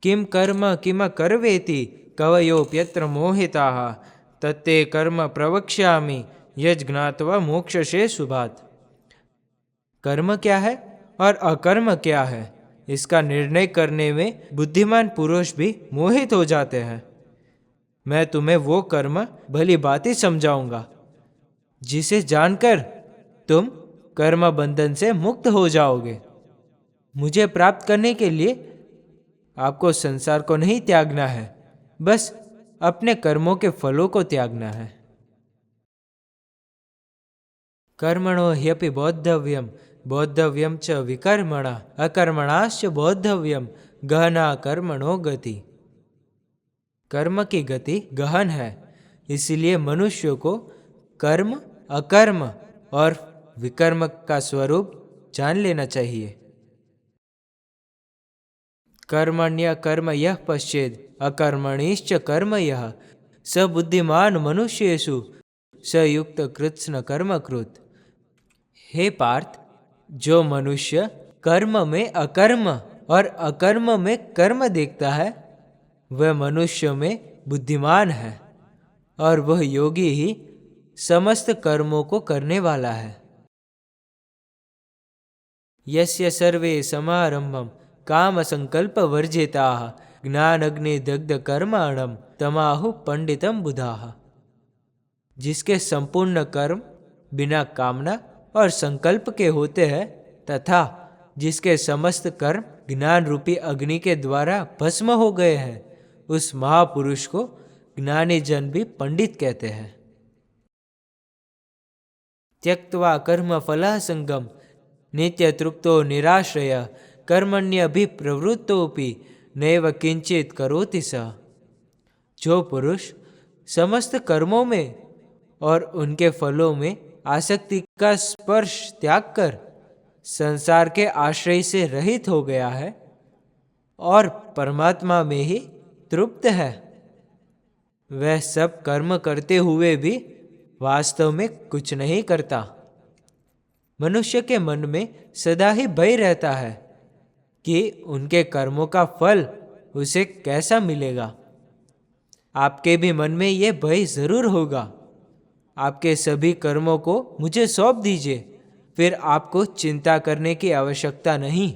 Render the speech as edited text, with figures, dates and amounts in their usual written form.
किम कर्म किम करवेति कवयोप्यत्र मोहिताः तत्ते कर्म प्रवक्ष्यामि यज्ञात्वा मोक्षसे शुभात्। कर्म क्या है और अकर्म क्या है, इसका निर्णय करने में बुद्धिमान पुरुष भी मोहित हो जाते हैं। मैं तुम्हें वो कर्म भली बातें समझाऊंगा जिसे जानकर तुम कर्म बंधन से मुक्त हो जाओगे। मुझे प्राप्त करने के लिए आपको संसार को नहीं त्यागना है, बस अपने कर्मों के फलों को त्यागना है। कर्मणो ह्यपि बोद्धव्यम बोद्धव्यम च विकर्मणा अकर्मणाश्च बोद्धव्यम गहना कर्मणो गति। कर्म की गति गहन है, इसलिए मनुष्य को कर्म अकर्म और विकर्म का स्वरूप जान लेना चाहिए। कर्मण्य कर्म यः पश्येद अकर्मणिश्च कर्म यः स बुद्धिमान मनुष्येषु स युक्त कृत्स्न कर्मकृत। हे पार्थ, जो मनुष्य कर्म में अकर्म और अकर्म में कर्म देखता है वह मनुष्य में बुद्धिमान है और वह योगी ही समस्त कर्मों को करने वाला है। यस्य सर्वे समारंभम काम संकल्प वर्जिताः ज्ञानग्नि दग्ध कर्माणम तमाहु पंडितम बुधाः। जिसके संपूर्ण कर्म बिना कामना और संकल्प के होते हैं तथा जिसके समस्त कर्म ज्ञान रूपी अग्नि के द्वारा भस्म हो गए हैं, उस महापुरुष को ज्ञानी जन भी पंडित कहते हैं। त्यक्त्वा कर्म फला संगम नित्य तृप्तो निराश्रय कर्मण्यभिप्रवृत्तोपि नैव किंचित करोति सः। जो पुरुष समस्त कर्मों में और उनके फलों में आसक्ति का स्पर्श त्याग कर संसार के आश्रय से रहित हो गया है और परमात्मा में ही तृप्त है, वह सब कर्म करते हुए भी वास्तव में कुछ नहीं करता। मनुष्य के मन में सदा ही भय रहता है कि उनके कर्मों का फल उसे कैसा मिलेगा। आपके भी मन में यह भय जरूर होगा। आपके सभी कर्मों को मुझे सौंप दीजिए, फिर आपको चिंता करने की आवश्यकता नहीं।